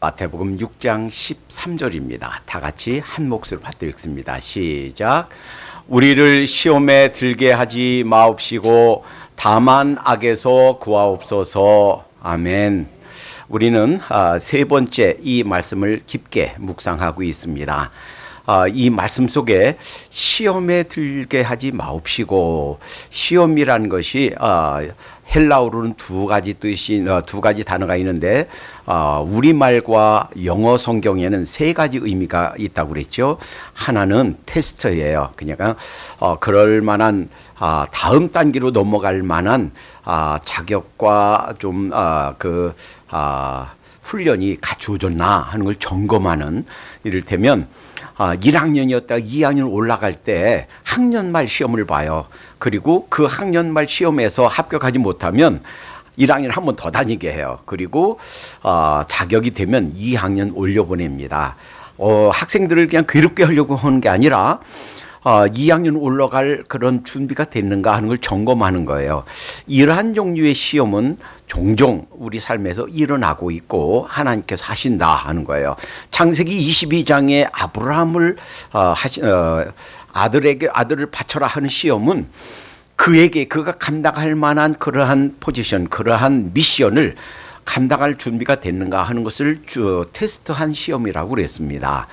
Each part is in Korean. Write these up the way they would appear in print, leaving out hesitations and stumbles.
마태복음 6장 13절입니다. 다 같이 한 목소리로 받들겠습니다. 시작. 우리를 시험에 들게 하지 마옵시고 다만 악에서 구하옵소서. 아멘. 우리는 세 번째 이 말씀을 깊게 묵상하고 있습니다. 이 말씀 속에 시험에 들게 하지 마옵시고, 시험이라는 것이 헬라어로는 두 가지 단어가 있는데 우리말과 영어 성경에는 세 가지 의미가 있다고 그랬죠. 하나는 테스트예요. 그러니까 그럴 만한 다음 단계로 넘어갈 만한 자격과 좀 훈련이 갖추어졌나 하는 걸 점검하는, 이를테면 1학년이었다가 2학년 올라갈 때 학년 말 시험을 봐요. 그리고 그 학년 말 시험에서 합격하지 못하면 1학년 한 번 더 다니게 해요. 그리고 자격이 되면 2학년 올려보냅니다. 학생들을 그냥 괴롭게 하려고 하는 게 아니라 2학년 올라갈 그런 준비가 됐는가 하는 걸 점검하는 거예요. 이러한 종류의 시험은 종종 우리 삶에서 일어나고 있고 하나님께서 하신다 하는 거예요. 창세기 22장에 아브라함을 아들을 바쳐라 하는 시험은 그가 감당할 만한 그러한 포지션, 그러한 미션을 감당할 준비가 됐는가 하는 것을 테스트한 시험이라고 그랬습니다.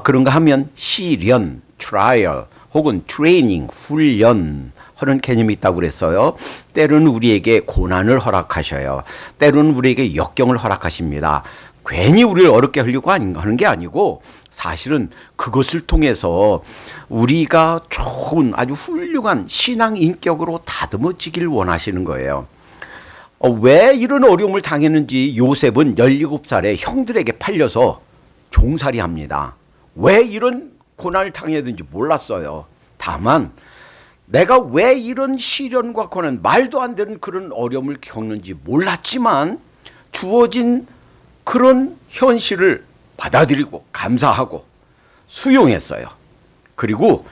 그런가 하면 시련, 트라이얼 혹은 트레이닝, 훈련 하는 개념이 있다고 그랬어요. 때로는 우리에게 고난을 허락하셔요. 때로는 우리에게 역경을 허락하십니다. 괜히 우리를 어렵게 하려고 하는 게 아니고 사실은 그것을 통해서 우리가 좋은 아주 훌륭한 신앙 인격으로 다듬어지길 원하시는 거예요. 왜 이런 어려움을 당했는지 요셉은 17살에 형들에게 팔려서 종살이 합니다. 왜 이런 고난을 당했는지 몰랐어요. 다만 내가 왜 이런 시련과 고난, 말도 안 되는 그런 어려움을 겪는지 몰랐지만 주어진 그런 현실을 받아들이고 감사하고 수용했어요. 그리고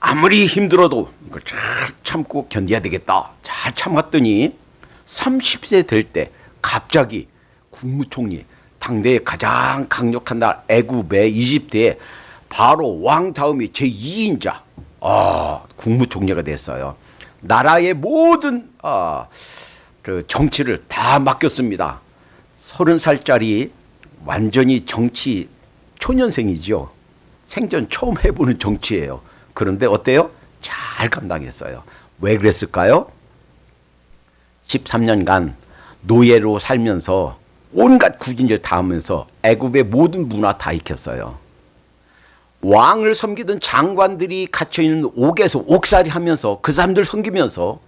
아무리 힘들어도 이걸 잘 참고 견뎌야 되겠다. 잘 참았더니 30세 될 때 갑자기 국무총리, 당대의 가장 강력한 나라 애굽의 이집트의 바로 왕 다음이 제2인자 국무총리가 됐어요. 나라의 모든 그 정치를 다 맡겼습니다. 30살짜리 완전히 정치 초년생이죠. 생전 처음 해보는 정치예요. 그런데 어때요? 잘 감당했어요. 왜 그랬을까요? 13년간 노예로 살면서 온갖 구진을 다 하면서 애굽의 모든 문화 다 익혔어요. 왕을 섬기던 장관들이 갇혀있는 옥에서 옥살이 하면서 그 사람들 섬기면서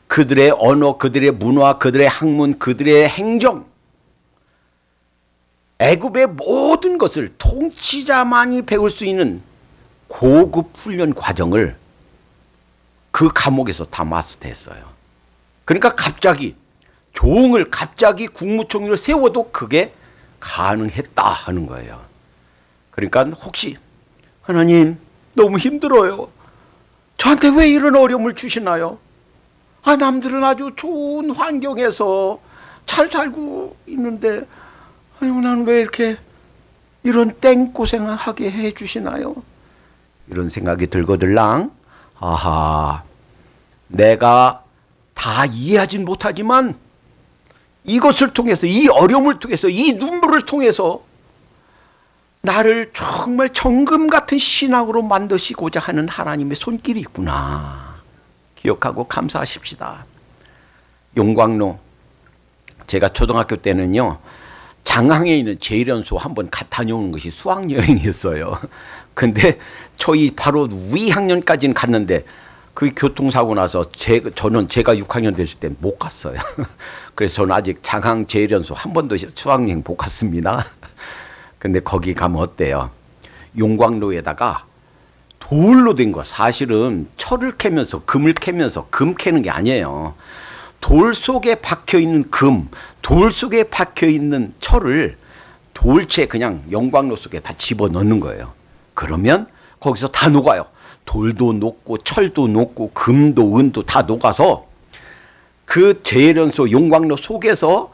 그들의 언어, 그들의 문화, 그들의 학문, 그들의 행정, 애굽의 모든 것을 통치자만이 배울 수 있는 고급 훈련 과정을 그 감옥에서 다 마스터했어요. 그러니까 갑자기 종을 갑자기 국무총리로 세워도 그게 가능했다 하는 거예요. 그러니까 혹시 하나님 너무 힘들어요. 저한테 왜 이런 어려움을 주시나요? 남들은 아주 좋은 환경에서 잘 살고 있는데 나는 왜 이렇게 이런 땡고생을 하게 해 주시나요? 이런 생각이 들거들랑 내가 다 이해하진 못하지만 이것을 통해서, 이 어려움을 통해서, 이 눈물을 통해서 나를 정말 정금 같은 신앙으로 만드시고자 하는 하나님의 손길이 있구나. 기억하고 감사하십시다. 용광로, 제가 초등학교 때는요, 장항에 있는 제일연소 한번 다녀오는 것이 수학여행이었어요. 근데 저희 바로 위 학년까지는 갔는데 그 교통사고 나서 저는 제가 6학년 됐을 때 못 갔어요. 그래서 저는 아직 장항 제일연소 한 번도 수학여행 못 갔습니다. 근데 거기 가면 어때요? 용광로에다가 돌로 된 거, 사실은 철을 캐면서 금을 캐면서 금 캐는 게 아니에요. 돌 속에 박혀있는 금, 돌 속에 박혀있는 철을 돌체 그냥 용광로 속에 다 집어넣는 거예요. 그러면 거기서 다 녹아요. 돌도 녹고 철도 녹고 금도 은도 다 녹아서 그 제일연소 용광로 속에서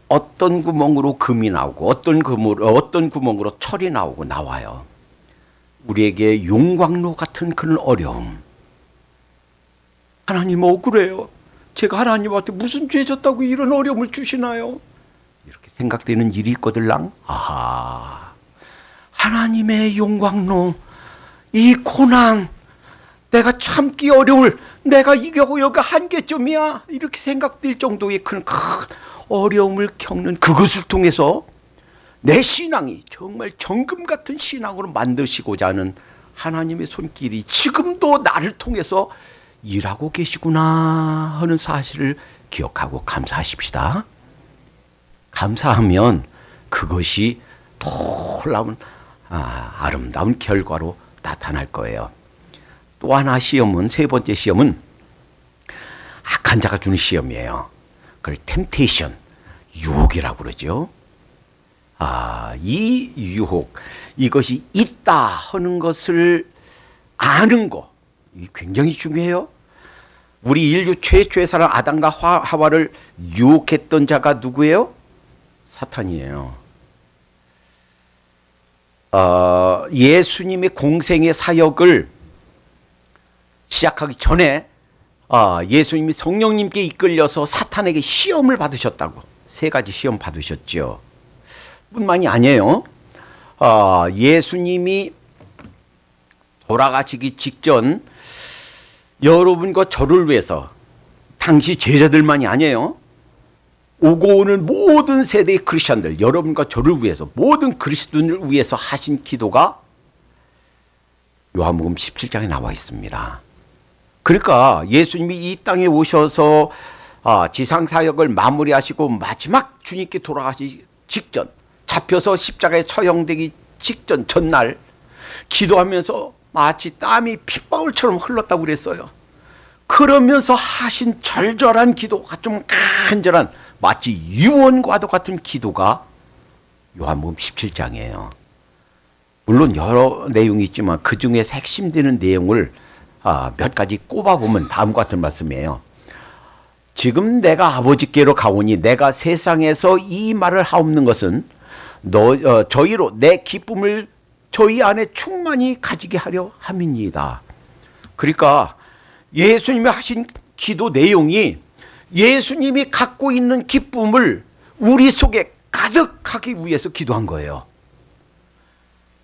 어떤 구멍으로 금이 나오고 어떤 구멍으로 철이 나오고 나와요. 우리에게 용광로 같은 그런 어려움. 하나님 억울해요. 제가 하나님한테 무슨 죄 졌다고 이런 어려움을 주시나요? 이렇게 생각되는 일이 있거들랑. 아하, 하나님의 용광로, 이 고난, 내가 참기 어려울, 내가 이게 여기 한계점이야, 이렇게 생각될 정도의 큰 어려움을 겪는 그것을 통해서 내 신앙이 정말 정금 같은 신앙으로 만드시고자 하는 하나님의 손길이 지금도 나를 통해서 일하고 계시구나 하는 사실을 기억하고 감사하십시다. 감사하면 그것이 놀라운 아름다운 결과로 나타날 거예요. 또 하나 시험은, 세 번째 시험은 악한 자가 주는 시험이에요. 그걸 템테이션, 유혹이라고 그러죠. 이 유혹, 이것이 있다 하는 것을 아는 거, 이 굉장히 중요해요. 우리 인류 최초의 사람 아담과 하와를 유혹했던 자가 누구예요? 사탄이에요. 예수님의 공생의 사역을 시작하기 전에 예수님이 성령님께 이끌려서 사탄에게 시험을 받으셨다고, 세 가지 시험 받으셨죠. 뿐만이 아니에요. 예수님이 돌아가시기 직전 여러분과 저를 위해서, 당시 제자들만이 아니에요, 오고 오는 모든 세대의 크리스천들, 여러분과 저를 위해서, 모든 그리스도인을 위해서 하신 기도가 요한복음 17장에 나와 있습니다. 그러니까 예수님이 이 땅에 오셔서 지상사역을 마무리하시고 마지막 주님께 돌아가시기 직전, 잡혀서 십자가에 처형되기 직전 전날 기도하면서 마치 땀이 핏방울처럼 흘렀다고 그랬어요. 그러면서 하신 절절한 기도가, 좀 간절한 마치 유언과도 같은 기도가 요한복음 17장이에요. 물론 여러 내용이 있지만 그 중에 핵심되는 내용을 몇 가지 꼽아보면 다음과 같은 말씀이에요. 지금 내가 아버지께로 가오니 내가 세상에서 이 말을 하옵는 것은 저희로 내 기쁨을 저희 안에 충만히 가지게 하려 함이니이다. 그러니까 예수님이 하신 기도 내용이 예수님이 갖고 있는 기쁨을 우리 속에 가득하기 위해서 기도한 거예요.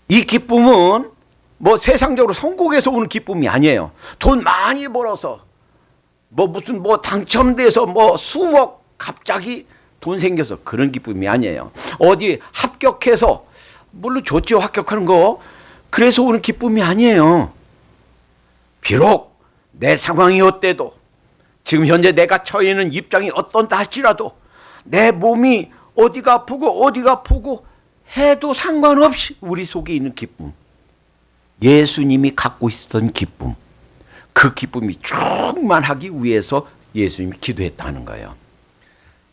이 기쁨은 뭐 세상적으로 성공해서 오는 기쁨이 아니에요. 돈 많이 벌어서 무슨 당첨돼서 수억 갑자기 돈 생겨서 그런 기쁨이 아니에요. 어디 합격해서, 물론 좋죠, 합격하는 거. 그래서 오는 기쁨이 아니에요. 비록 내 상황이 어때도, 지금 현재 내가 처해 있는 입장이 어떤다 할지라도, 내 몸이 어디가 아프고 해도 상관없이 우리 속에 있는 기쁨, 예수님이 갖고 있었던 기쁨, 그 기쁨이 충만하기 위해서 예수님이 기도했다는 거예요.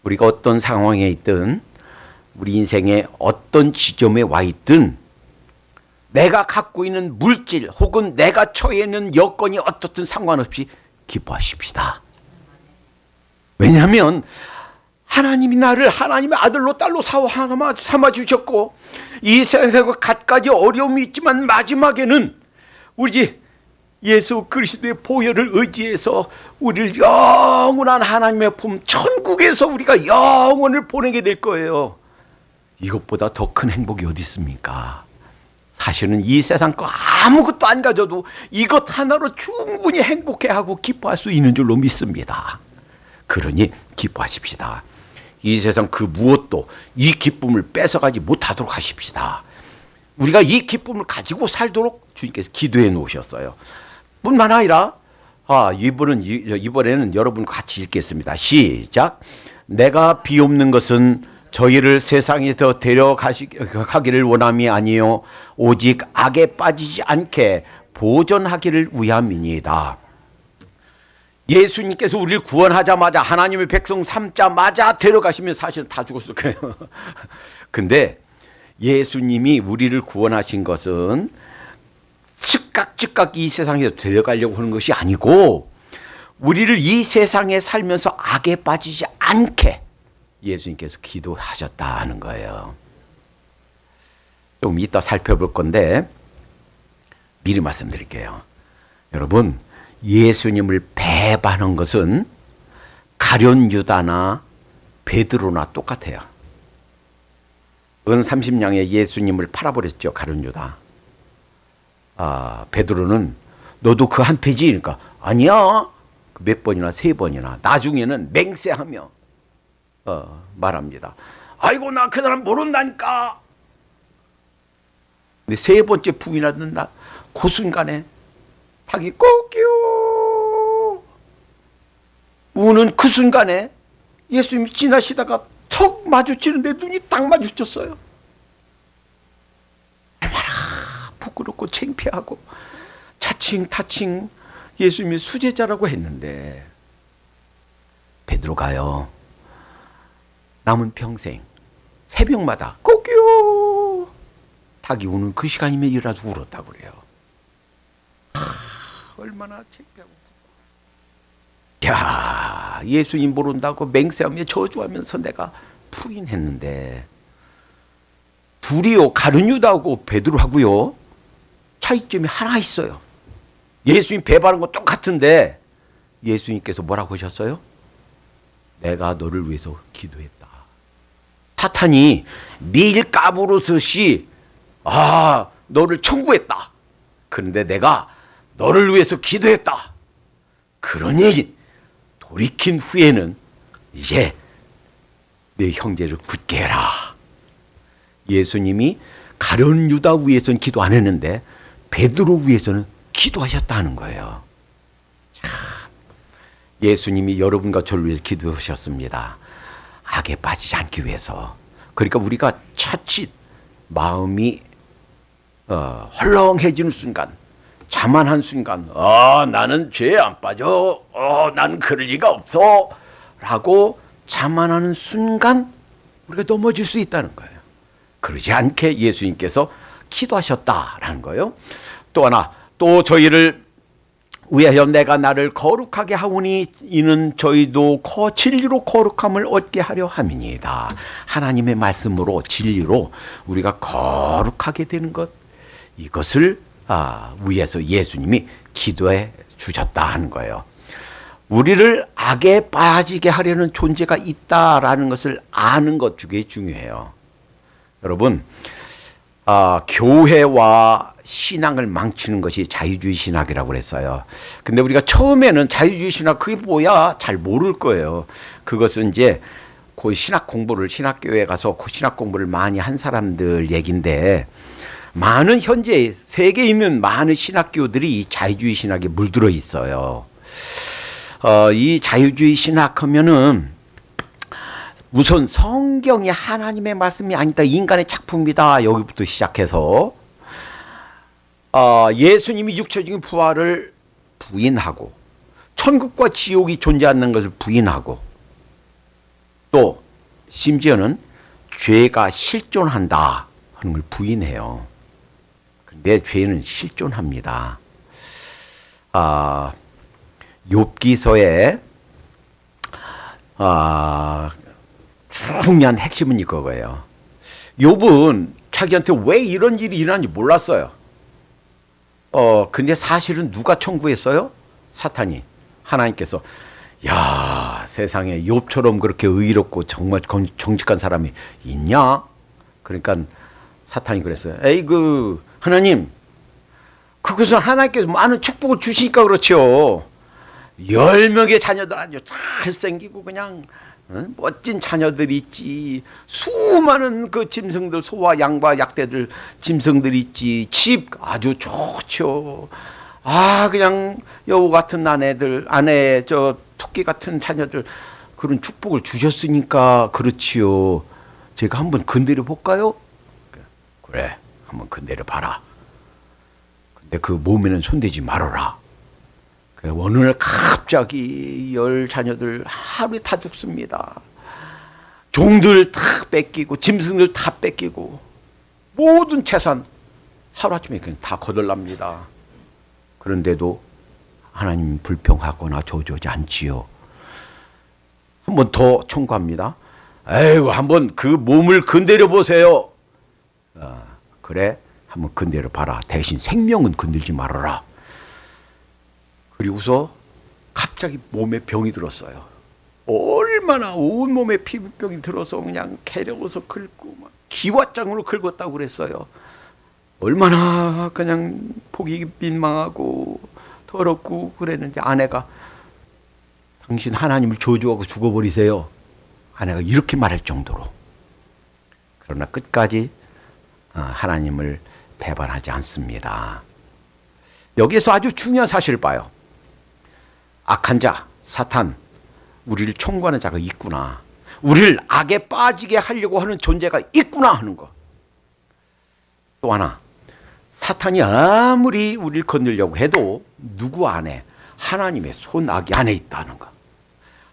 우리가 어떤 상황에 있든, 우리 인생의 어떤 지점에 와 있든, 내가 갖고 있는 물질 혹은 내가 처해 있는 여건이 어떻든 상관없이 기뻐하십시다. 왜냐하면 하나님이 나를 하나님의 아들로 딸로 삼아주셨고, 이 세상에 갖가지 어려움이 있지만 마지막에는 우리 예수 그리스도의 보혈을 의지해서 우리를 영원한 하나님의 품 천국에서 우리가 영원을 보내게 될 거예요. 이것보다 더 큰 행복이 어디 있습니까? 사실은 이 세상 거 아무것도 안 가져도 이것 하나로 충분히 행복해하고 기뻐할 수 있는 줄로 믿습니다. 그러니 기뻐하십시다. 이 세상 그 무엇도 이 기쁨을 뺏어가지 못하도록 하십시다. 우리가 이 기쁨을 가지고 살도록 주님께서 기도해 놓으셨어요. 뿐만 아니라 이번에는 여러분과 같이 읽겠습니다. 시작. 내가 비옵는 것은 저희를 세상에서 데려가기를 원함이 아니요 오직 악에 빠지지 않게 보존하기를 위함이니이다. 예수님께서 우리를 구원하자마자, 하나님의 백성 삼자마자 데려가시면 사실은 다 죽었을 거예요. 근데 예수님이 우리를 구원하신 것은 즉각 이 세상에서 데려가려고 하는 것이 아니고, 우리를 이 세상에 살면서 악에 빠지지 않게 예수님께서 기도하셨다는 거예요. 좀 이따 살펴볼 건데 미리 말씀드릴게요. 여러분, 예수님을 배반한 것은 가룟 유다나 베드로나 똑같아요. 은 30냥에 예수님을 팔아버렸죠, 가룟 유다. 베드로는 너도 그 한 패지? 그러니까 아니야. 몇 번이나 3번이나 나중에는 맹세하며 말합니다. 아이고 나 그 사람 모른다니까. 근데 3번째 부인하던 날 그 순간에 닭이 꼬끼요 우는 그 순간에 예수님이 지나시다가 턱 마주치는데 눈이 딱 마주쳤어요. 얼마나 부끄럽고 창피하고 차칭 타칭 예수님이 수제자라고 했는데 베드로가요 남은 평생 새벽마다 꼬끼요 닭이 우는 그 시간이면 일어나서 울었다고 그래요. 얼마나 창피하고. 야, 예수님 모른다고 맹세하며 저주하면서 내가 부인했는데 둘이요 가룟 유다하고 베드로하고요 차이점이 하나 있어요. 예수님 배반한 거 똑같은데 예수님께서 뭐라고 하셨어요? 내가 너를 위해서 기도했다. 사탄이 매일 까부르듯이 너를 청구했다. 그런데 내가 너를 위해서 기도했다. 그러니 돌이킨 후에는 이제 내 형제를 굳게 해라. 예수님이 가룟 유다 위해서는 기도 안 했는데 베드로 위해서는 기도하셨다는 거예요. 참, 예수님이 여러분과 저를 위해서 기도하셨습니다. 악에 빠지지 않기 위해서. 그러니까 우리가 차칫 마음이 헐렁해지는 순간, 자만한 순간, 나는 죄에 안 빠져, 나는 그럴 리가 없어 라고 자만하는 순간 우리가 넘어질 수 있다는 거예요. 그러지 않게 예수님께서 기도하셨다라는 거예요. 또 하나, 또 저희를 위하여 내가 나를 거룩하게 하오니 이는 저희도 진리로 거룩함을 얻게 하려 함이니이다. 하나님의 말씀으로 진리로 우리가 거룩하게 되는 것, 이것을 위해서 예수님이 기도해 주셨다 하는 거예요. 우리를 악에 빠지게 하려는 존재가 있다라는 것을 아는 것 되게 중요해요. 여러분, 교회와 신앙을 망치는 것이 자유주의 신학이라고 그랬어요. 근데 우리가 처음에는 자유주의 신학 그게 뭐야 잘 모를 거예요. 그것은 이제 그 신학 공부를 신학교에 가서 그 신학 공부를 많이 한 사람들 얘긴데, 많은 현재 세계에 있는 많은 신학교들이 이 자유주의 신학에 물들어 있어요. 이 자유주의 신학 하면은 우선 성경이 하나님의 말씀이 아니다, 인간의 작품이다, 여기부터 시작해서 예수님이 육체적인 부활을 부인하고 천국과 지옥이 존재하는 것을 부인하고 또 심지어는 죄가 실존한다 하는 걸 부인해요. 근데 죄는 실존합니다. 욥기서에 중요한 핵심은 이거예요. 욥은 자기한테 왜 이런 일이 일어난지 몰랐어요. 근데 사실은 누가 청구했어요? 사탄이. 하나님께서 야, 세상에 욥처럼 그렇게 의롭고 정말 정직한 사람이 있냐? 그러니까 사탄이 그랬어요. 에이그 하나님, 그것은 하나님께서 많은 축복을 주시니까 그렇죠. 10명의 자녀들 아주 잘생기고 그냥 멋진 자녀들이 있지. 수많은 그 짐승들, 소와 양과 약대들 짐승들이 있지. 집 아주 좋죠. 그냥 여우 같은 아내 저 토끼 같은 자녀들, 그런 축복을 주셨으니까 그렇지요. 제가 한번 건드려 볼까요? 그래, 한번 건드려 봐라. 근데 그 몸에는 손대지 말아라. 어느 날 갑자기 10 자녀들 하루에 다 죽습니다. 종들 다 뺏기고 짐승들 다 뺏기고 모든 재산 하루아침에 그냥 다 거덜납니다. 그런데도 하나님 불평하거나 저주하지 않지요. 한 번 더 청구합니다. 에이구, 한번 그 몸을 건드려 보세요. 그래, 한번 건드려 봐라. 대신 생명은 건들지 말아라. 그리고서 갑자기 몸에 병이 들었어요. 얼마나 온몸에 피부병이 들어서 그냥 계려서 긁고 막 기왓장으로 긁었다고 그랬어요. 얼마나 그냥 보기 민망하고 더럽고 그랬는데 아내가 당신 하나님을 저주하고 죽어버리세요. 아내가 이렇게 말할 정도로. 그러나 끝까지 하나님을 배반하지 않습니다. 여기에서 아주 중요한 사실을 봐요. 악한 자, 사탄, 우리를 총구하는 자가 있구나. 우리를 악에 빠지게 하려고 하는 존재가 있구나 하는 것. 또 하나, 사탄이 아무리 우리를 건드리려고 해도 누구 안에? 하나님의 손아귀 안에 있다는 것.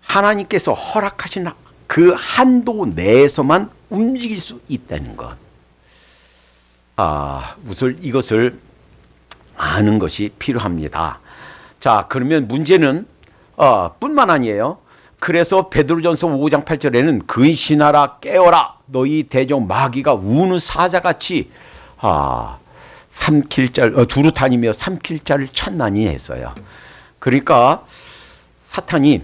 하나님께서 허락하신 그 한도 내에서만 움직일 수 있다는 것. 우선 이것을 아는 것이 필요합니다. 자, 그러면 문제는 뿐만 아니에요. 그래서 베드로전서 5장 8절에는 근신하라 깨어라 너희 대적 마귀가 우는 사자같이 두루 다니며 삼킬 자를 찾나니 했어요. 그러니까 사탄이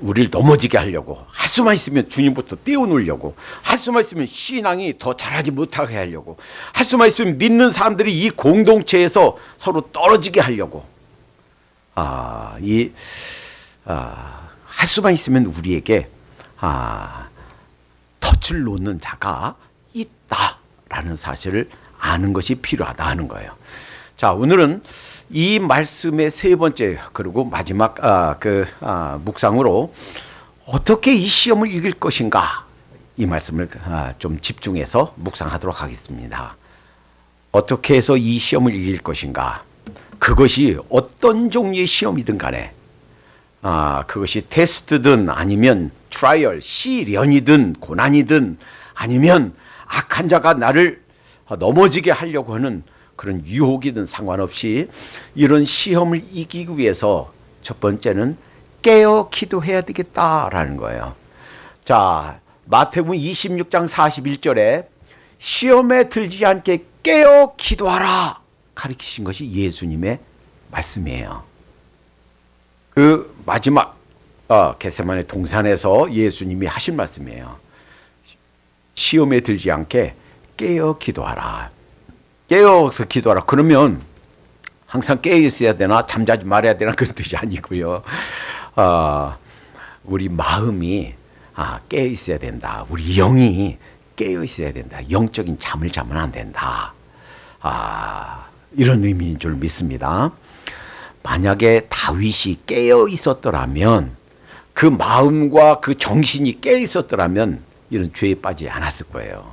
우리를 넘어지게 하려고, 할 수만 있으면 주님부터 떼어놓으려고, 할 수만 있으면 신앙이 더 잘하지 못하게 하려고, 할 수만 있으면 믿는 사람들이 이 공동체에서 서로 떨어지게 하려고, 할 수만 있으면 우리에게 덫을 놓는 자가 있다라는 사실을 아는 것이 필요하다 하는 거예요. 자, 오늘은 이 말씀의 세 번째 그리고 마지막 묵상으로 어떻게 이 시험을 이길 것인가, 이 말씀을 좀 집중해서 묵상하도록 하겠습니다. 어떻게 해서 이 시험을 이길 것인가, 그것이 어떤 종류의 시험이든 간에 그것이 테스트든 아니면 트라이얼, 시련이든 고난이든 아니면 악한 자가 나를 넘어지게 하려고 하는 그런 유혹이든 상관없이 이런 시험을 이기기 위해서 첫 번째는 깨어 기도해야 되겠다라는 거예요. 자, 마태복음 26장 41절에 시험에 들지 않게 깨어 기도하라 가르치신 것이 예수님의 말씀이에요. 그 마지막 겟세마네 동산에서 예수님이 하신 말씀이에요. 시험에 들지 않게 깨어 기도하라. 깨어서 기도하라. 그러면 항상 깨어 있어야 되나 잠자지 말아야 되나 그런 뜻이 아니고요. 우리 마음이 깨어 있어야 된다. 우리 영이 깨어 있어야 된다. 영적인 잠을 자면 안 된다. 이런 의미인 줄 믿습니다. 만약에 다윗이 깨어 있었더라면, 그 마음과 그 정신이 깨어 있었더라면 이런 죄에 빠지지 않았을 거예요.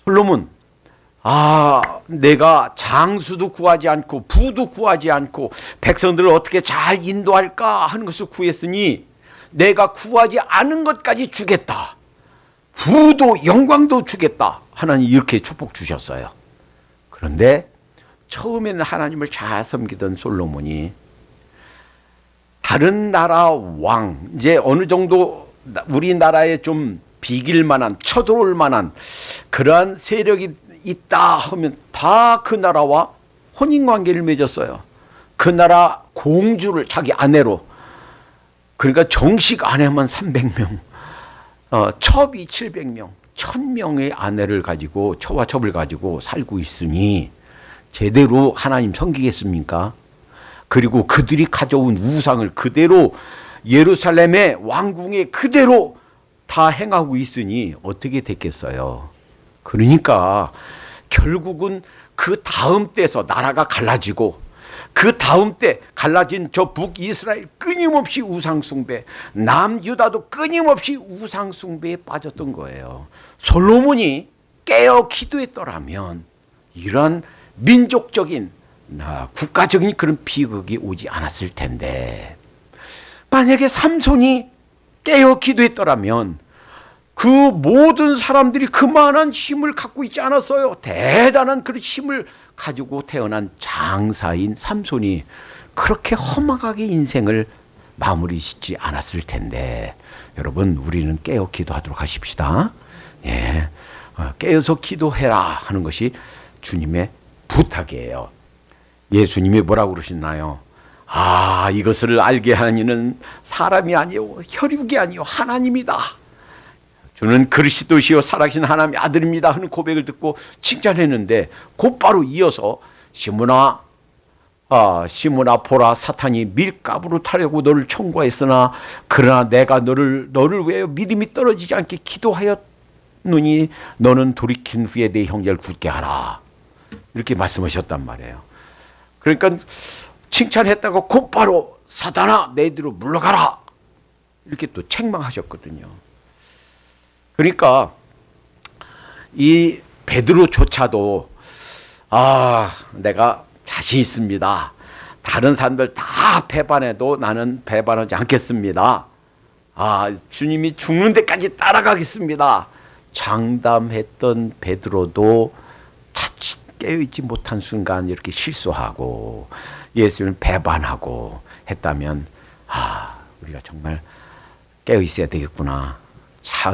솔로몬, 내가 장수도 구하지 않고 부도 구하지 않고 백성들을 어떻게 잘 인도할까 하는 것을 구했으니 내가 구하지 않은 것까지 주겠다. 부도 영광도 주겠다. 하나님 이렇게 축복 주셨어요. 그런데 처음에는 하나님을 잘 섬기던 솔로몬이 다른 나라 왕, 이제 어느 정도 우리나라에 좀 비길 만한, 쳐들어올 만한 그러한 세력이 있다 하면 다 그 나라와 혼인관계를 맺었어요. 그 나라 공주를 자기 아내로, 그러니까 정식 아내만 300명, 첩이 700명, 1000명의 아내를 가지고, 처와 첩을 가지고 살고 있으니 제대로 하나님 섬기겠습니까? 그리고 그들이 가져온 우상을 그대로 예루살렘의 왕궁에 그대로 다 행하고 있으니 어떻게 됐겠어요? 그러니까 결국은 그 다음 때에서 나라가 갈라지고, 그 다음 때 갈라진 저 북이스라엘 끊임없이 우상숭배, 남유다도 끊임없이 우상숭배에 빠졌던 거예요. 솔로몬이 깨어 기도했더라면 이런 민족적인 국가적인 그런 비극이 오지 않았을 텐데, 만약에 삼손이 깨어 기도했더라면 그 모든 사람들이 그만한 힘을 갖고 있지 않았어요. 대단한 그런 힘을 가지고 태어난 장사인 삼손이 그렇게 험악하게 인생을 마무리 짓지 않았을 텐데, 여러분 우리는 깨어 기도하도록 하십시다. 예, 깨어서 기도해라 하는 것이 주님의 부탁이에요. 예수님이 뭐라고 그러시나요? 이것을 알게 하니는 사람이 아니요 혈육이 아니요 하나님이다. 주는 그리스도시요 살아계신 하나님의 아들입니다 하는 고백을 듣고 칭찬했는데, 곧바로 이어서 시몬아 보라, 사탄이 밀가부로 타려고 너를 청구했으나 그러나 내가 너를 위하여 믿음이 떨어지지 않게 기도하였느니 너는 돌이킨 후에 내 형제를 굳게 하라. 이렇게 말씀하셨단 말이에요. 그러니까 칭찬했다고 곧바로 사탄아 내 뒤로 물러가라 이렇게 또 책망하셨거든요. 그러니까 이 베드로조차도 내가 자신 있습니다. 다른 사람들 다 배반해도 나는 배반하지 않겠습니다. 주님이 죽는 데까지 따라가겠습니다. 장담했던 베드로도 자칫 깨어있지 못한 순간 이렇게 실수하고 예수님을 배반하고 했다면 우리가 정말 깨어있어야 되겠구나,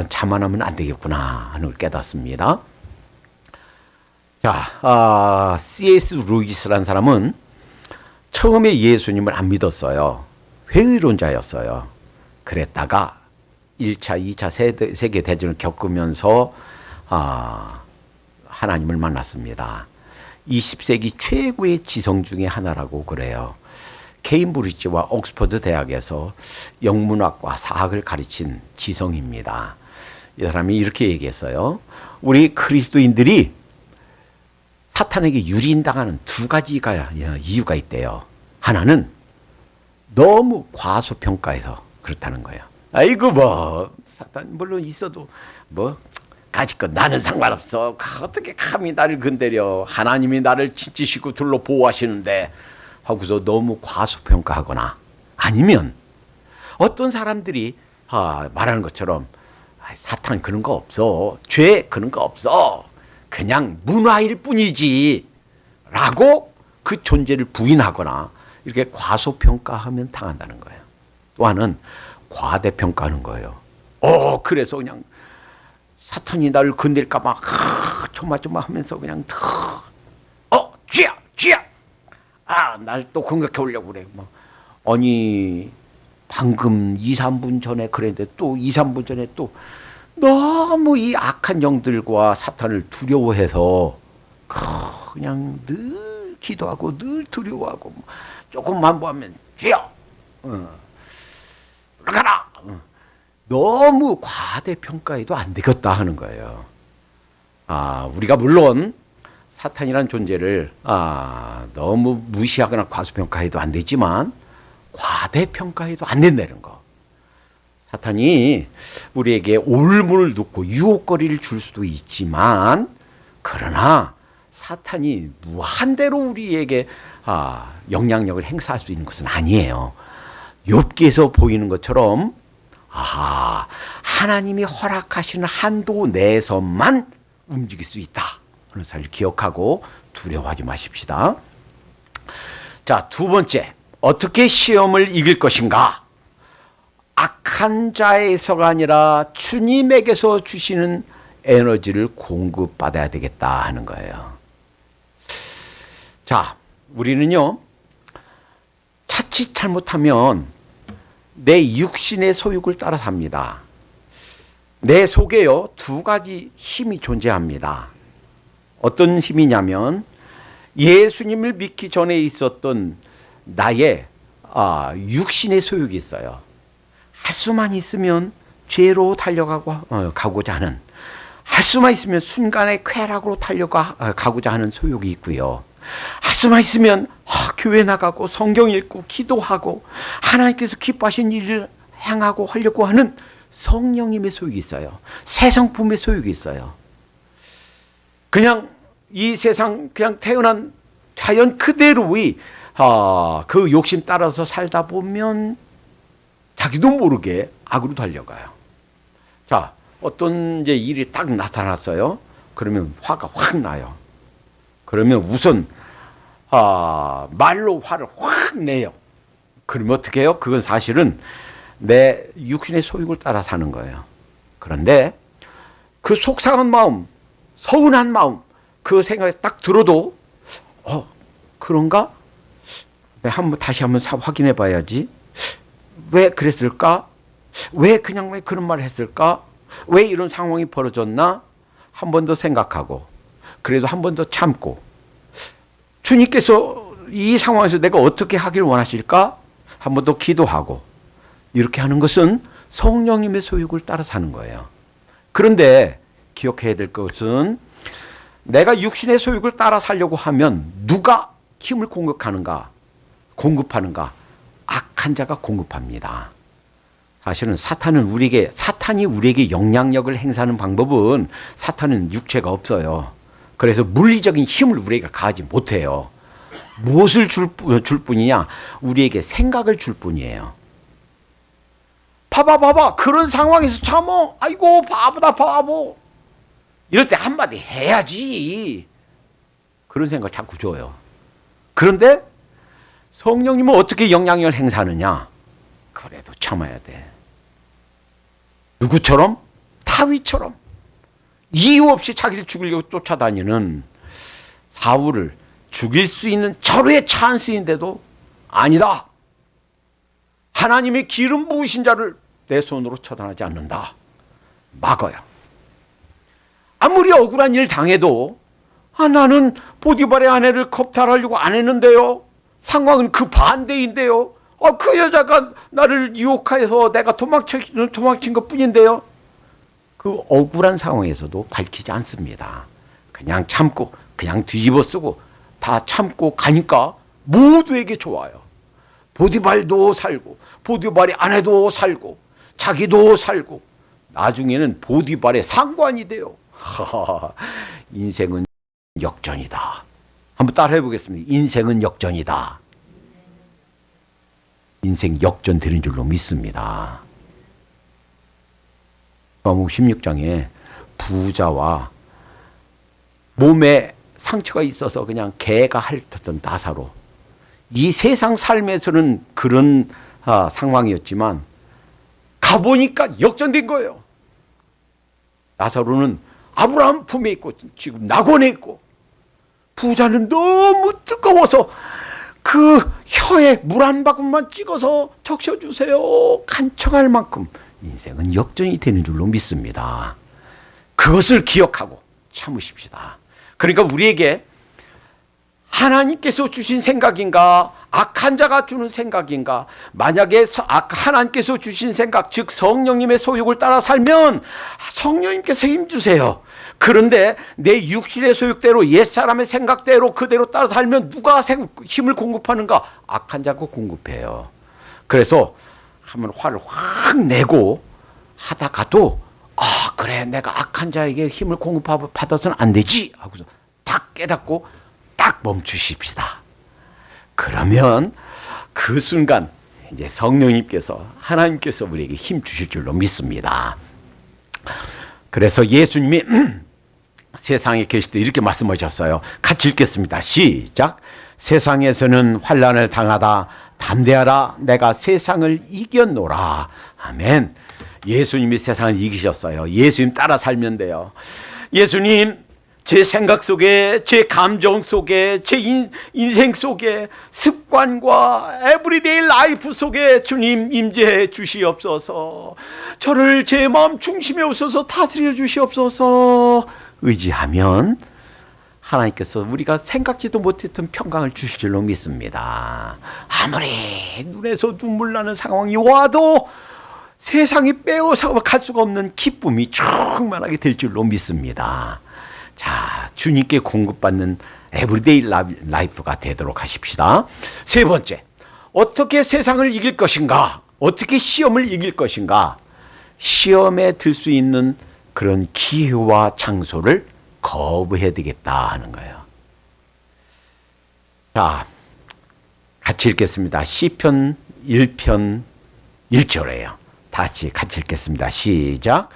자만하면 안 되겠구나 하는 걸 깨닫습니다. 자, C.S. 루이스라는 사람은 처음에 예수님을 안 믿었어요. 회의론자였어요. 그랬다가 1차, 2차 세계대전을 겪으면서 하나님을 만났습니다. 20세기 최고의 지성 중에 하나라고 그래요. 케임브리지와 옥스퍼드 대학에서 영문학과 사학을 가르친 지성입니다. 이 사람이 이렇게 얘기했어요. 우리 그리스도인들이 사탄에게 유린당하는 두 가지가 이유가 있대요. 하나는 너무 과소평가해서 그렇다는 거예요. 아이고 사탄 물론 있어도 가지껏 나는 상관없어. 어떻게 감히 나를 건드려. 하나님이 나를 지키시고 둘로 보호하시는데 하고서 너무 과소평가하거나, 아니면 어떤 사람들이 말하는 것처럼 사탄 그런 거 없어, 죄 그런 거 없어, 그냥 문화일 뿐이지 라고 그 존재를 부인하거나 이렇게 과소평가하면 당한다는 거예요. 또 하나는 과대평가하는 거예요. 그래서 그냥 사탄이 나를 건드릴까 봐 조마조마하면서 그냥 쥐야 날 또 공격해 오려고 그래. 아니 방금 2, 3분 전에 그랬는데 또 2, 3분 전에 또 너무 이 악한 영들과 사탄을 두려워해서 그냥 늘 기도하고 늘 두려워하고 조금만 보면 쥐야 올라가라. 너무 과대평가해도 안 되겠다 하는 거예요. 우리가 물론 사탄이라는 존재를 너무 무시하거나 과소평가해도 안 되지만 과대평가해도 안 된다는 거. 사탄이 우리에게 올무를 놓고 유혹거리를 줄 수도 있지만, 그러나 사탄이 무한대로 우리에게 영향력을 행사할 수 있는 것은 아니에요. 욥기에서 보이는 것처럼 하나님이 허락하시는 한도 내에서만 움직일 수 있다 하는 사실을 기억하고 두려워하지 마십시다. 자, 두 번째, 어떻게 시험을 이길 것인가? 악한 자에서가 아니라 주님에게서 주시는 에너지를 공급받아야 되겠다 하는 거예요. 자, 우리는요 자칫 잘못하면 내 육신의 소욕을 따라 삽니다. 내 속에요 두 가지 힘이 존재합니다. 어떤 힘이냐면 예수님을 믿기 전에 있었던 나의 육신의 소욕이 있어요. 할 수만 있으면 죄로 가고자 하는, 할 수만 있으면 순간의 쾌락으로 가고자 하는 소욕이 있고요. 할 수만 있으면 교회 나가고 성경 읽고 기도하고 하나님께서 기뻐하신 일을 행하고 하려고 하는 성령님의 소욕이 있어요. 새 성품의 소욕이 있어요. 그냥 이 세상 그냥 태어난 자연 그대로의 그 욕심 따라서 살다 보면 자기도 모르게 악으로 달려가요. 자, 어떤 이제 일이 딱 나타났어요. 그러면 화가 확 나요. 그러면 우선 말로 화를 확 내요. 그러면 어떻게 해요? 그건 사실은 내 육신의 소욕을 따라 사는 거예요. 그런데 그 속상한 마음, 서운한 마음, 그 생각이 딱 들어도 그런가? 다시 한번 확인해 봐야지. 왜 그랬을까? 왜 그런 말을 했을까? 왜 이런 상황이 벌어졌나? 한 번 더 생각하고, 그래도 한 번 더 참고, 주님께서 이 상황에서 내가 어떻게 하길 원하실까? 한 번 더 기도하고, 이렇게 하는 것은 성령님의 소욕을 따라 사는 거예요. 그런데 기억해야 될 것은 내가 육신의 소욕을 따라 살려고 하면 누가 힘을 공급하는가? 악한 자가 공급합니다. 사실은 사탄이 우리에게 영향력을 행사하는 방법은, 사탄은 육체가 없어요. 그래서 물리적인 힘을 우리가 가하지 못해요. 무엇을 줄 뿐이냐? 우리에게 생각을 줄 뿐이에요. 봐봐. 그런 상황에서 참어. 아이고, 바보다, 바보. 이럴 때 한마디 해야지. 그런 생각을 자꾸 줘요. 그런데 성령님은 어떻게 영향력을 행사하느냐? 그래도 참아야 돼. 누구처럼? 다윗처럼. 이유 없이 자기를 죽이려고 쫓아다니는 사울을 죽일 수 있는 절호의 찬스인데도 아니다. 하나님의 기름 부으신 자를 내 손으로 처단하지 않는다. 막아요. 아무리 억울한 일 당해도 나는 보디발의 아내를 겁탈하려고 안 했는데요. 상황은 그 반대인데요. 그 여자가 나를 유혹해서 내가 도망친 것 뿐인데요. 그 억울한 상황에서도 밝히지 않습니다. 그냥 참고, 그냥 뒤집어 쓰고 다 참고 가니까 모두에게 좋아요. 보디발도 살고, 보디발의 아내도 살고, 자기도 살고, 나중에는 보디발의 상관이 돼요. 인생은 역전이다. 한번 따라해 보겠습니다. 인생은 역전이다. 인생 역전되는 줄로 믿습니다. 마가복음 16장에 부자와 몸에 상처가 있어서 그냥 개가 핥았던 나사로, 이 세상 삶에서는 그런 상황이었지만 가보니까 역전된 거예요. 나사로는 아브라함 품에 있고 지금 낙원에 있고, 부자는 너무 뜨거워서 그 혀에 물 한 바구니만 찍어서 적셔주세요 간청할 만큼 인생은 역전이 되는 줄로 믿습니다. 그것을 기억하고 참으십시다. 그러니까 우리에게 하나님께서 주신 생각인가, 악한 자가 주는 생각인가? 만약에 하나님께서 주신 생각, 즉 성령님의 소욕을 따라 살면 성령님께서 힘주세요. 그런데 내 육신의 소욕대로, 옛사람의 생각대로 그대로 따라 살면 누가 힘을 공급하는가? 악한 자가 공급해요. 그래서 한번 화를 확 내고 하다가도 그래, 내가 악한 자에게 힘을 공급받아서는 안 되지 하고서 딱 깨닫고 딱 멈추십시다. 그러면 그 순간 이제 성령님께서, 하나님께서 우리에게 힘 주실 줄로 믿습니다. 그래서 예수님이 세상에 계실 때 이렇게 말씀하셨어요. 같이 읽겠습니다. 시작. 세상에서는 환난을 당하다 담대하라, 내가 세상을 이겼노라. 아멘. 예수님이 세상을 이기셨어요. 예수님 따라 살면 돼요. 예수님, 제 생각 속에, 제 감정 속에, 제 인생 속에, 습관과 에브리데이 라이프 속에 주님 임재해 주시옵소서. 저를 제 마음 중심에 오셔서 다스려 주시옵소서. 의지하면 하나님께서 우리가 생각지도 못했던 평강을 주실 줄로 믿습니다. 아무리 눈에서 눈물 나는 상황이 와도 세상이 빼앗아 갈 수가 없는 기쁨이 충만하게 될 줄로 믿습니다. 자, 주님께 공급받는 에브리데이 라이프가 되도록 하십시다. 세 번째, 어떻게 세상을 이길 것인가? 어떻게 시험을 이길 것인가? 시험에 들 수 있는 그런 기회와 장소를 거부해야 되겠다 하는 거예요. 자, 같이 읽겠습니다. 시편 1편 1절에요. 다시 같이 읽겠습니다. 시작.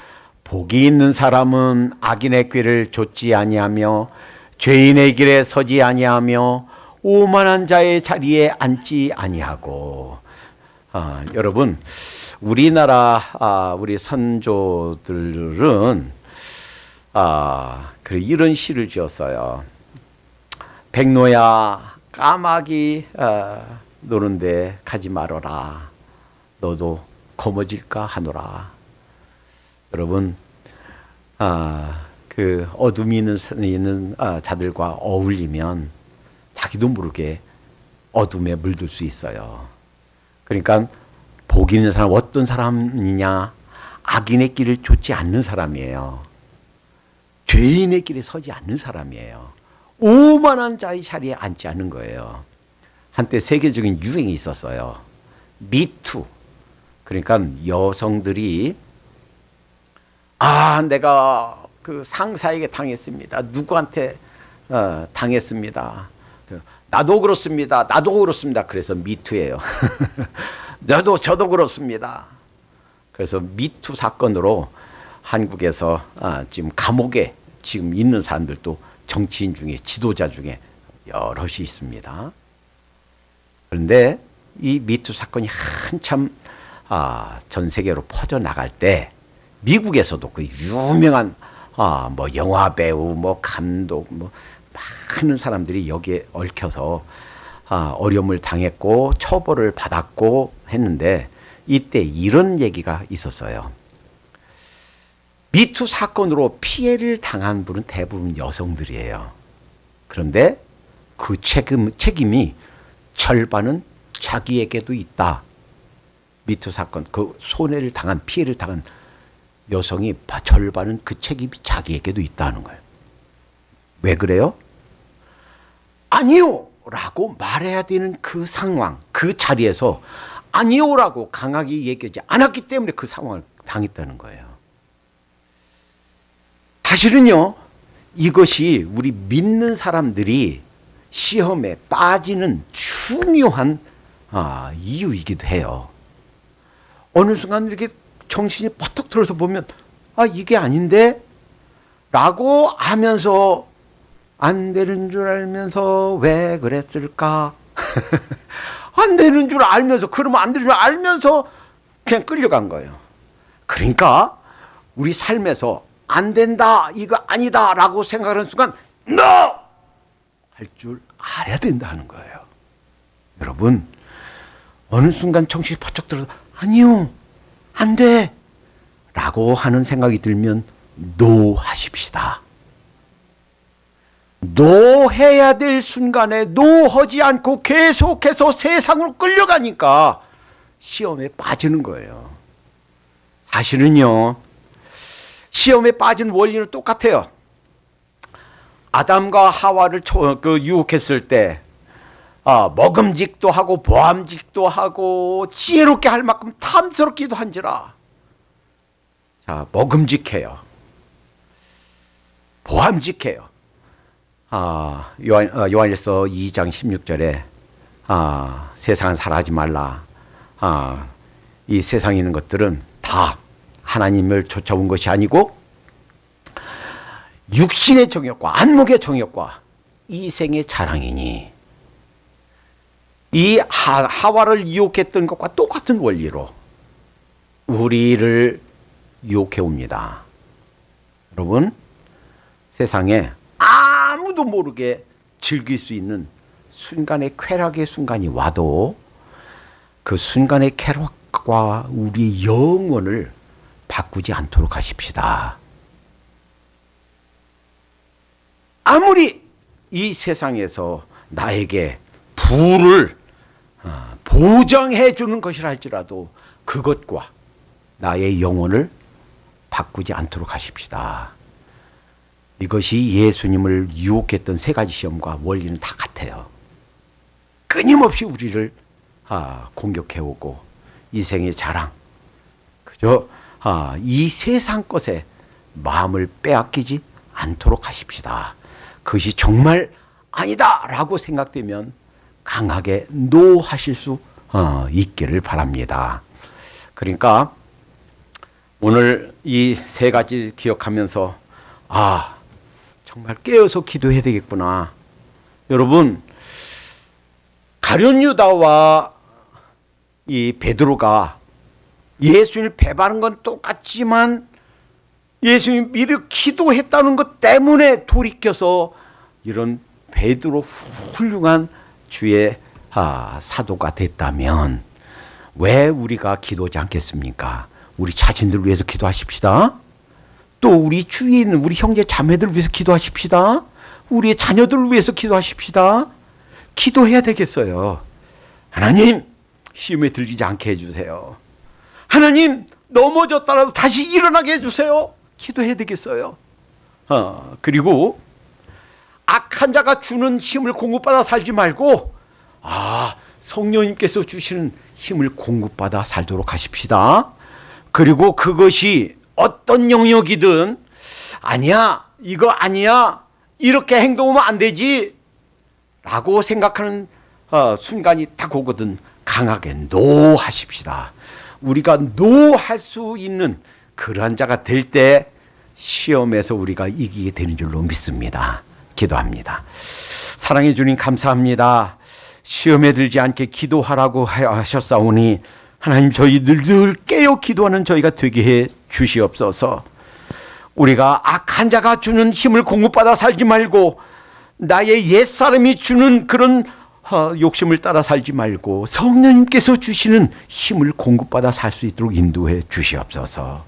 복이 있는 사람은 악인의 꾀를 좇지 아니하며 죄인의 길에 서지 아니하며 오만한 자의 자리에 앉지 아니하고. 여러분, 우리나라 우리 선조들은 이런 시를 지었어요. 백로야 까마귀 노는데 가지 말어라. 너도 거머질까 하노라. 여러분, 그 어둠이 있는 자들과 어울리면 자기도 모르게 어둠에 물들 수 있어요. 그러니까 복 있는 사람 어떤 사람이냐? 악인의 길을 좇지 않는 사람이에요. 죄인의 길에 서지 않는 사람이에요. 오만한 자의 자리에 앉지 않는 거예요. 한때 세계적인 유행이 있었어요. 미투. 그러니까 여성들이 내가 그 상사에게 당했습니다. 누구한테 당했습니다. 나도 그렇습니다. 나도 그렇습니다. 그래서 미투예요. 저도 그렇습니다. 그래서 미투 사건으로 한국에서 지금 감옥에 지금 있는 사람들도 정치인 중에 지도자 중에 여럿이 있습니다. 그런데 이 미투 사건이 한참 전 세계로 퍼져 나갈 때 미국에서도 그 유명한 뭐 영화 배우, 뭐 감독, 뭐 많은 사람들이 여기에 얽혀서 어려움을 당했고 처벌을 받았고 했는데 이때 이런 얘기가 있었어요. 미투 사건으로 피해를 당한 분은 대부분 여성들이에요. 그런데 그 책임이 절반은 자기에게도 있다. 미투 사건, 그 손해를 당한, 피해를 당한 여성이 절반은 그 책임이 자기에게도 있다는 거예요. 왜 그래요? 아니요! 라고 말해야 되는 그 상황, 그 자리에서 아니요! 라고 강하게 얘기하지 않았기 때문에 그 상황을 당했다는 거예요. 사실은요, 이것이 우리 믿는 사람들이 시험에 빠지는 중요한 이유이기도 해요. 어느 순간 이렇게 정신이 퍼뜩 들어서 보면 이게 아닌데? 라고 하면서 안 되는 줄 알면서 왜 그랬을까? 안 되는 줄 알면서, 그러면 안 되는 줄 알면서 그냥 끌려간 거예요. 그러니까 우리 삶에서 안 된다, 이거 아니다 라고 생각하는 순간 NO! 할 줄 알아야 된다는 거예요. 여러분, 어느 순간 정신이 퍼쩍 들어서 아니요, 안 돼 라고 하는 생각이 들면 NO 하십시다. NO 해야 될 순간에 NO 하지 않고 계속해서 세상으로 끌려가니까 시험에 빠지는 거예요. 사실은요, 시험에 빠진 원리는 똑같아요. 아담과 하와를 유혹했을 때 먹음직도 하고 보암직도 하고 지혜롭게 할 만큼 탐스럽기도 한지라. 자, 먹음직해요. 보암직해요. 요한일서 2장 16절에 세상은 살아하지 말라. 이 세상에 있는 것들은 다 하나님을 쫓아온 것이 아니고 육신의 정욕과 안목의 정욕과 이생의 자랑이니, 이 하와를 유혹했던 것과 똑같은 원리로 우리를 유혹해 옵니다. 여러분, 세상에 아무도 모르게 즐길 수 있는 순간의 쾌락의 순간이 와도 그 순간의 쾌락과 우리의 영혼을 바꾸지 않도록 하십시다. 아무리 이 세상에서 나에게 부를 보장해 주는 것이라 할지라도 그것과 나의 영혼을 바꾸지 않도록 하십시다. 이것이 예수님을 유혹했던 세 가지 시험과 원리는 다 같아요. 끊임없이 우리를 공격해오고 이생의 자랑, 그저 이 세상 것에 마음을 빼앗기지 않도록 하십시다. 그것이 정말 아니다 라고 생각되면 강하게 NO 하실 수 있기를 바랍니다. 그러니까 오늘 이 세 가지 기억하면서 정말 깨어서 기도해야 되겠구나. 여러분, 가룟 유다와 이 베드로가 예수님을 배반한 건 똑같지만 예수님 미리 기도했다는 것 때문에 돌이켜서 이런 베드로 훌륭한 주의 사도가 됐다면 왜 우리가 기도하지 않겠습니까? 우리 자신들을 위해서 기도하십시다. 또 우리 주위에 있는 우리 형제 자매들을 위해서 기도하십시다. 우리의 자녀들을 위해서 기도하십시다. 기도해야 되겠어요. 하나님, 시험에 들리지 않게 해주세요. 하나님, 넘어졌더라도 다시 일어나게 해주세요. 기도해야 되겠어요. 그리고 악한 자가 주는 힘을 공급받아 살지 말고 성령님께서 주시는 힘을 공급받아 살도록 하십시다. 그리고 그것이 어떤 영역이든 아니야, 이거 아니야, 이렇게 행동하면 안 되지 라고 생각하는 순간이 딱 오거든 강하게 노하십시다. 우리가 노할 수 있는 그러한 자가 될 때 시험에서 우리가 이기게 되는 줄로 믿습니다. 기도합니다. 사랑해 주님 감사합니다. 시험에 들지 않게 기도하라고 하셨사오니 하나님, 저희들 늘 깨어 기도하는 저희가 되게 해 주시옵소서. 우리가 악한 자가 주는 힘을 공급받아 살지 말고 나의 옛사람이 주는 그런 욕심을 따라 살지 말고 성령님께서 주시는 힘을 공급받아 살 수 있도록 인도해 주시옵소서.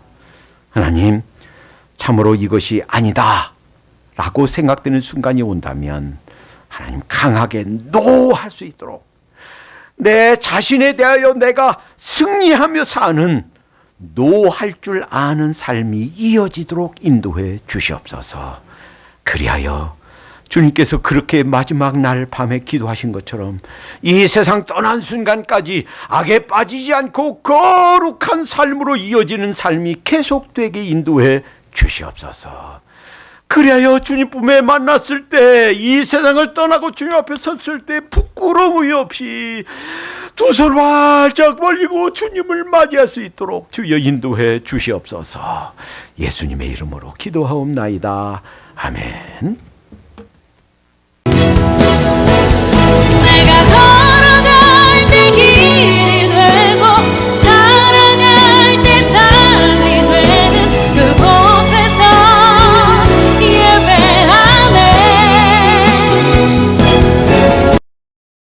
하나님, 참으로 이것이 아니다 라고 생각되는 순간이 온다면 하나님, 강하게 노할 수 있도록 내 자신에 대하여 내가 승리하며 사는 노할 줄 아는 삶이 이어지도록 인도해 주시옵소서. 그리하여 주님께서 그렇게 마지막 날 밤에 기도하신 것처럼 이 세상 떠난 순간까지 악에 빠지지 않고 거룩한 삶으로 이어지는 삶이 계속되게 인도해 주시옵소서. 그리하여 주님 품에 만났을 때, 이 세상을 떠나고 주님 앞에 섰을 때 부끄러움이 없이 두 손 활짝 벌리고 주님을 맞이할 수 있도록 주여 인도해 주시옵소서. 예수님의 이름으로 기도하옵나이다. 아멘.